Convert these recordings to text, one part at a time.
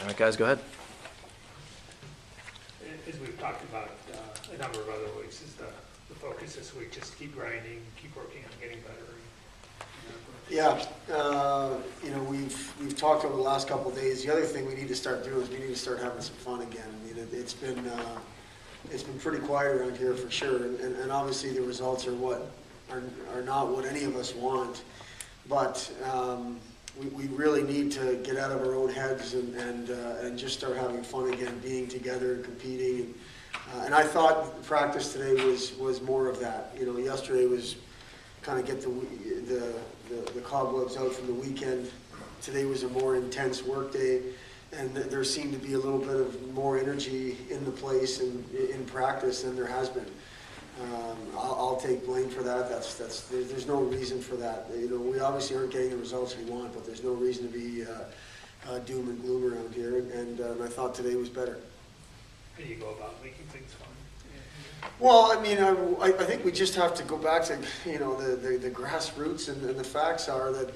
All right, guys, go ahead. As we've talked about a number of other weeks, is the focus this week just keep grinding, keep working on getting better? Yeah, we've talked over the last couple of days. The other thing we need to start doing is we need to start having some fun again. I mean, it's been pretty quiet around here for sure, and obviously the results are not what any of us want, but we really need to get out of our own heads and just start having fun again, being together and competing. And I thought practice today was more of that. You know, yesterday was kind of get the cobwebs out from the weekend. Today was a more intense work day, and there seemed to be a little bit of more energy in the place and in practice than there has been. I'll take blame for that. There's no reason for that. You know, we obviously aren't getting the results we want, but there's no reason to be doom and gloom around here. And I thought today was better. How do you go about making things fun? Well, I mean, I think we just have to go back to, you know, the grassroots, and the facts are that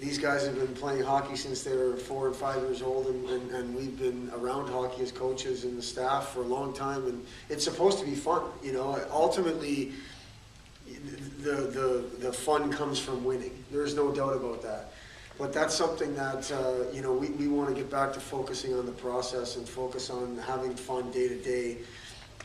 these guys have been playing hockey since they were 4 and 5 years old, and we've been around hockey as coaches and the staff for a long time, and it's supposed to be fun. You know, ultimately, the fun comes from winning. There's no doubt about that. But that's something that, you know, we want to get back to focusing on the process and focus on having fun day to day.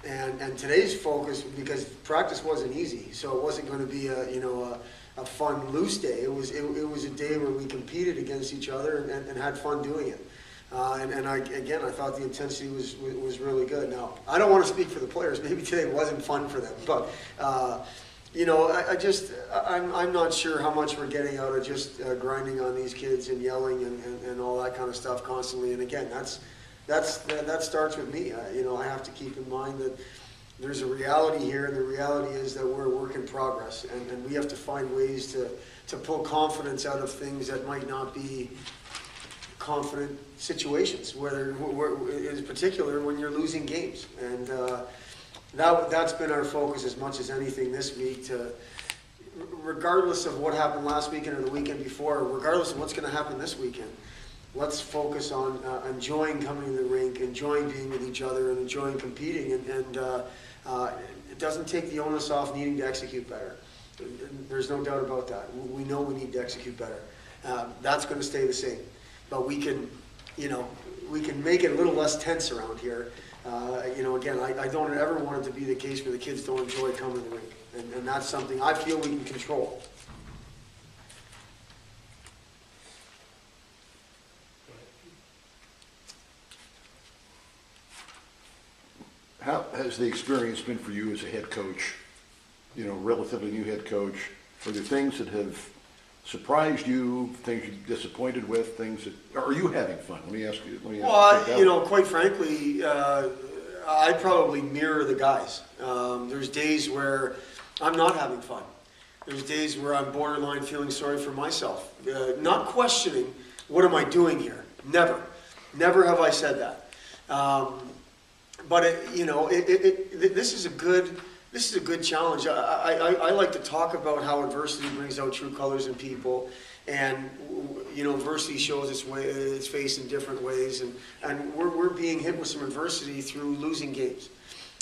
And today's focus, because practice wasn't easy, so it wasn't going to be a fun loose day. It was a day where we competed against each other and had fun doing it. I thought the intensity was really good. Now, I don't want to speak for the players. Maybe today wasn't fun for them, but you know, I'm not sure how much we're getting out of just grinding on these kids and yelling and all that kind of stuff constantly. And again, that starts with me. You know, I have to keep in mind that there's a reality here, and the reality is that we're a work in progress, and we have to find ways to pull confidence out of things that might not be confident situations, in particular when you're losing games. And that's been our focus as much as anything this week, regardless of what happened last weekend or the weekend before, regardless of what's going to happen this weekend. Let's focus on enjoying coming to the rink, enjoying being with each other, and enjoying competing. And it doesn't take the onus off needing to execute better. There's no doubt about that. We know we need to execute better. That's going to stay the same. But we can make it a little less tense around here. You know, again, I don't ever want it to be the case where the kids don't enjoy coming to the rink. And that's something I feel we can control. How has the experience been for you as a head coach, you know, relatively new head coach? Are there things that have surprised you, things you're disappointed with, things that, are you having fun? Let me ask you. Well, you know, quite frankly, I probably mirror the guys. There's days where I'm not having fun. There's days where I'm borderline feeling sorry for myself. Not questioning, what am I doing here? Never. Never have I said that. But this is a good challenge. I like to talk about how adversity brings out true colors in people, and you know, adversity shows its face in different ways, and we're being hit with some adversity through losing games.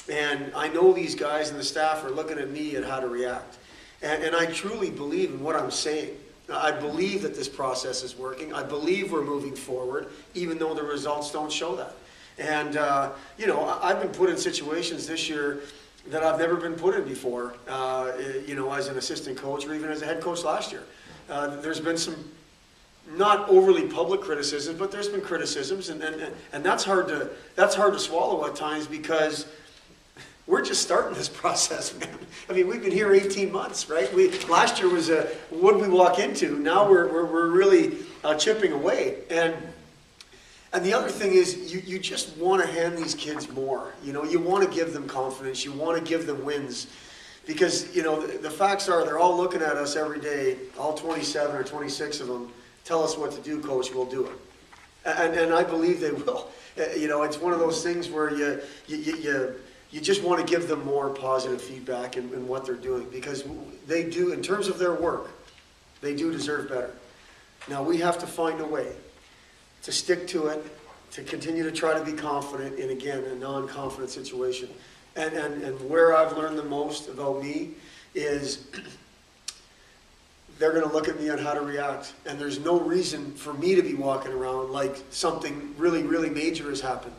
And I know these guys and the staff are looking at me at how to react, and I truly believe in what I'm saying. I believe that this process is working. I believe we're moving forward, even though the results don't show that. And, you know, I've been put in situations this year that I've never been put in before, you know, as an assistant coach or even as a head coach last year. There's been some not overly public criticisms, but there's been criticisms, and that's hard to swallow at times, because we're just starting this process, man. I mean, we've been here 18 months, right? Last year was what did we walk into? Now we're really chipping away. And the other thing is, you just want to hand these kids more. You know, you want to give them confidence. You want to give them wins. Because, you know, the facts are they're all looking at us every day, all 27 or 26 of them, tell us what to do, coach, we'll do it. And I believe they will. You know, it's one of those things where you just want to give them more positive feedback in what they're doing. Because they do, in terms of their work, they do deserve better. Now, we have to find a way to stick to it, to continue to try to be confident in, again, a non-confident situation. And where I've learned the most about me is they're going to look at me on how to react. And there's no reason for me to be walking around like something really, really major has happened.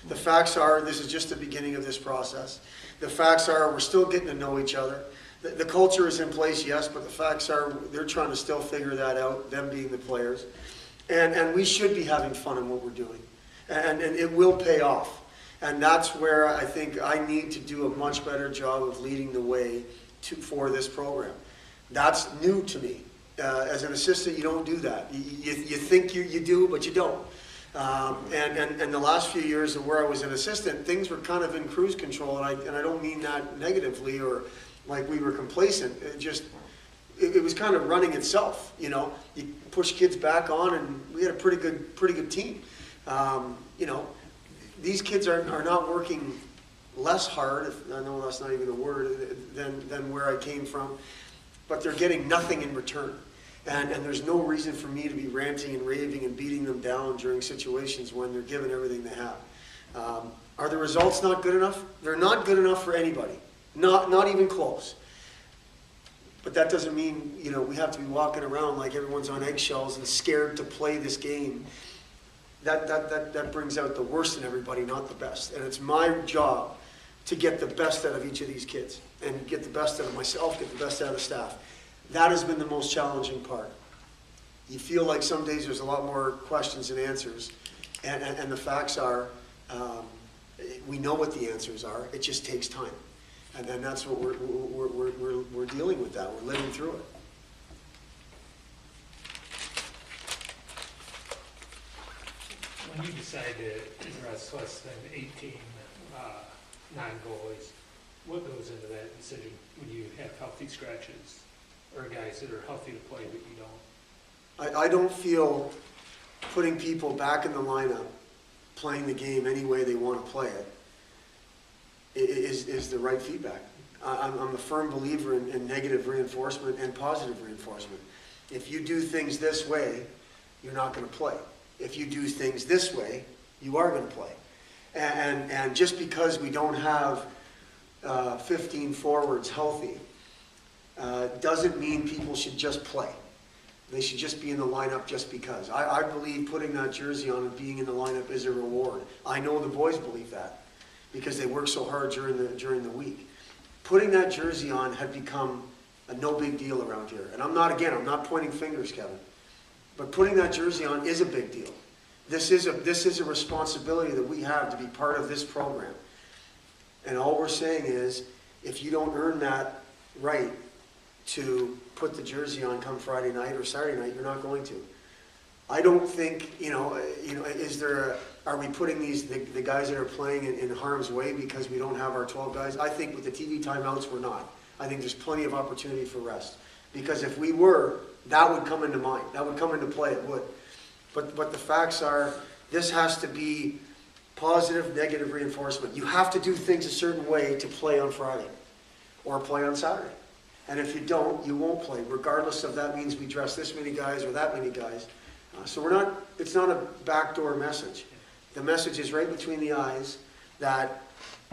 The facts are, this is just the beginning of this process. The facts are, we're still getting to know each other. The culture is in place, yes, but the facts are, they're trying to still figure that out, them being the players. And we should be having fun in what we're doing. And it will pay off. And that's where I think I need to do a much better job of leading the way for this program. That's new to me. As an assistant, you don't do that. You think you do, but you don't. And the last few years of where I was an assistant, things were kind of in cruise control, and I don't mean that negatively or like we were complacent. It was kind of running itself. You know, you push kids back on, and we had a pretty good team. You know, these kids are not working less hard. I know that's not even a word than where I came from, but they're getting nothing in return. And there's no reason for me to be ranting and raving and beating them down during situations when they're given everything they have. Are the results not good enough? They're not good enough for anybody. Not even close. But that doesn't mean, you know, we have to be walking around like everyone's on eggshells and scared to play this game. That brings out the worst in everybody, not the best. And it's my job to get the best out of each of these kids and get the best out of myself, get the best out of the staff. That has been the most challenging part. You feel like some days there's a lot more questions than answers. And the facts are, we know what the answers are. It just takes time. And then that's what we're dealing with that. We're living through it. When you decided to rest less than 18 non-goalies, what goes into that decision when you have healthy scratches or guys that are healthy to play but you don't? I don't feel putting people back in the lineup, playing the game any way they want to play it, is the right feedback. I'm a firm believer in negative reinforcement and positive reinforcement. If you do things this way, you're not going to play. If you do things this way, you are going to play. And just because we don't have 15 forwards healthy doesn't mean people should just play. They should just be in the lineup just because. I believe putting that jersey on and being in the lineup is a reward. I know the boys believe that because they work so hard during the week. Putting that jersey on had become a no big deal around here. And I'm not pointing fingers, Kevin. But putting that jersey on is a big deal. This is a responsibility that we have to be part of this program. And all we're saying is, if you don't earn that right to put the jersey on come Friday night or Saturday night, you're not going to. I don't think, are we putting the guys that are playing in harm's way because we don't have our 12 guys? I think with the TV timeouts, we're not. I think there's plenty of opportunity for rest. Because if we were, that would come into mind. That would come into play, it would. But the facts are, this has to be positive, negative reinforcement. You have to do things a certain way to play on Friday or play on Saturday. And if you don't, you won't play, regardless of that means we dress this many guys or that many guys. So it's not a backdoor message. The message is right between the eyes that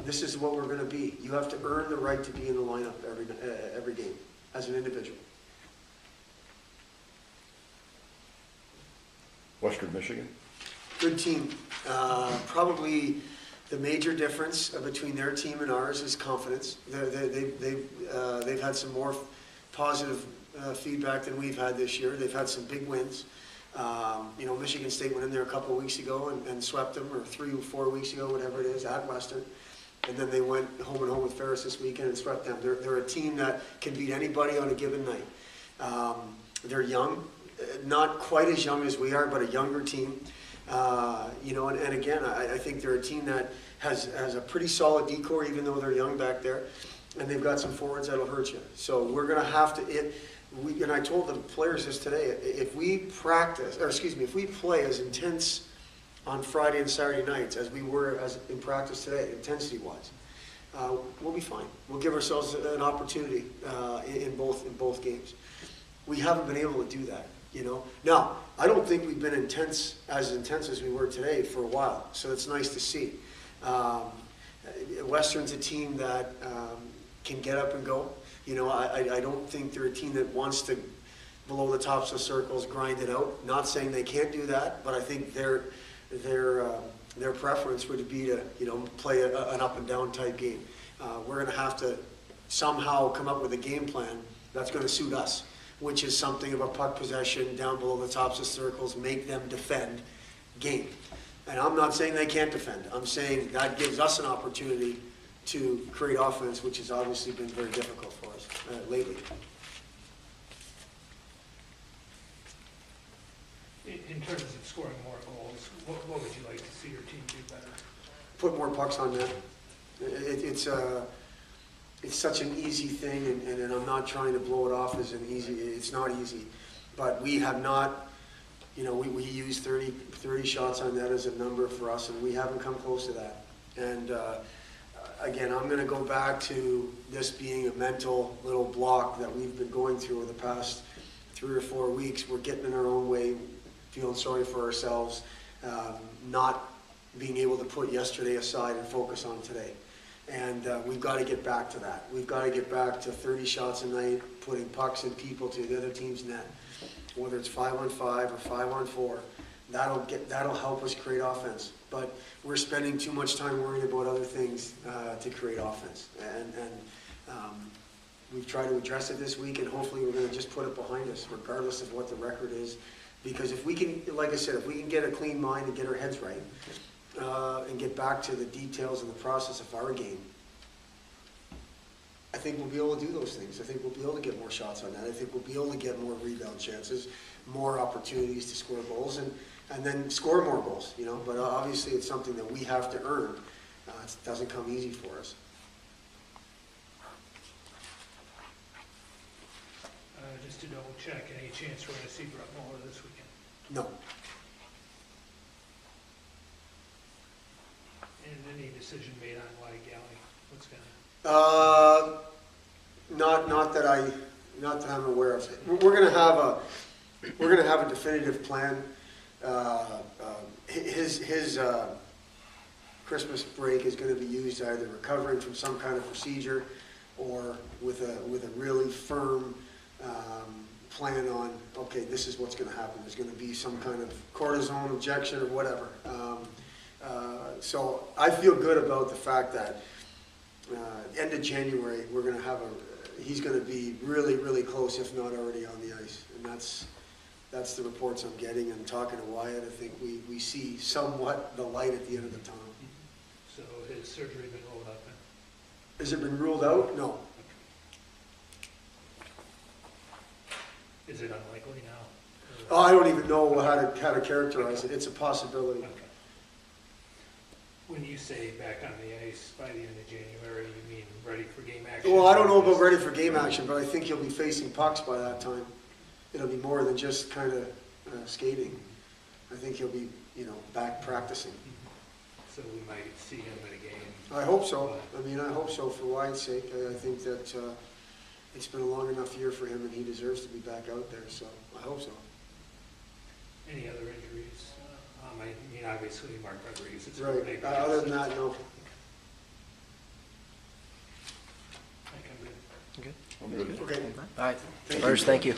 this is what we're going to be. You have to earn the right to be in the lineup every game as an individual. Western Michigan? Good team. Probably the major difference between their team and ours is confidence. They've had some more positive feedback than we've had this year. They've had some big wins. Michigan State went in there a couple of weeks ago and swept them, or 3 or 4 weeks ago, whatever it is, at Western. And then they went home with Ferris this weekend and swept them. They're a team that can beat anybody on a given night. They're young. Not quite as young as we are, but a younger team. And again, I think they're a team that has a pretty solid decor, even though they're young back there, and they've got some forwards that'll hurt you. So we're going to have to. And I told the players this today. If we play as intense on Friday and Saturday nights as we were in practice today, intensity-wise, we'll be fine. We'll give ourselves an opportunity in both games. We haven't been able to do that. you know. Now, I don't think we've been intense as we were today for a while, so it's nice to see. Western's a team that can get up and go. You know, I don't think they're a team that wants to, below the tops of circles, grind it out. Not saying they can't do that, but I think their preference would be to, you know, play an up and down type game. We're going to have to somehow come up with a game plan that's going to suit us, which is something of a puck possession down below the tops of circles, make them defend game. And I'm not saying they can't defend. I'm saying that gives us an opportunity to create offense, which has obviously been very difficult for us lately. In terms of scoring more goals, what would you like to see your team do better? Put more pucks on net. It's such an easy thing, and I'm not trying to blow it off as an easy, it's not easy. But we have not, you know, we use 30 shots on net as a number for us, and we haven't come close to that. And again, I'm going to go back to this being a mental little block that we've been going through over the past 3 or 4 weeks. We're getting in our own way, feeling sorry for ourselves, not being able to put yesterday aside and focus on today. And we've got to get back to that. We've got to get back to 30 shots a night, putting pucks and people to the other team's net, whether it's 5-on-5 or 5-on-4. That'll help us create offense. But we're spending too much time worrying about other things to create offense. And we've tried to address it this week, and hopefully we're going to just put it behind us, regardless of what the record is. Because if we can, like I said, if we can get a clean mind and get our heads right, and get back to the details and the process of our game, I think we'll be able to do those things. I think we'll be able to get more shots on that. I think we'll be able to get more rebound chances, more opportunities to score goals, and then score more goals, you know. But obviously it's something that we have to earn. It doesn't come easy for us. Just to double check, any chance we're going to see Brett Muller this weekend? No. And any decision made on Wyatt Galley? What's going to? Not that I'm aware of. We're going to have a definitive plan. His Christmas break is going to be used either recovering from some kind of procedure or with a really firm plan on, okay, this is what's going to happen. There's going to be some kind of cortisone injection or whatever. So I feel good about the fact that end of January we're going to have he's going to be really, really close, if not already on the ice. And that's the reports I'm getting. And talking to Wyatt, I think we see somewhat the light at the end of the tunnel. So has surgery been rolled up? Has it been ruled out? No. Is it unlikely now? Oh, I don't even know how to characterize it. It's a possibility. Okay. When you say back on the ice by the end of January, you mean ready for game action? Well, I don't know about ready for game action, but I think he'll be facing pucks by that time. It'll be more than just kind of skating. I think he'll be, you know, back practicing. So we might see him in a game. I hope so. I mean, I hope so for Wyatt's sake. I think that it's been a long enough year for him, and he deserves to be back out there. So I hope so. Any other injuries? I mean, obviously Mark Rodriguez. Right. Other than that, no. I think I'm good. Good. I'm good. Okay. All right. Thank you. First, thank you.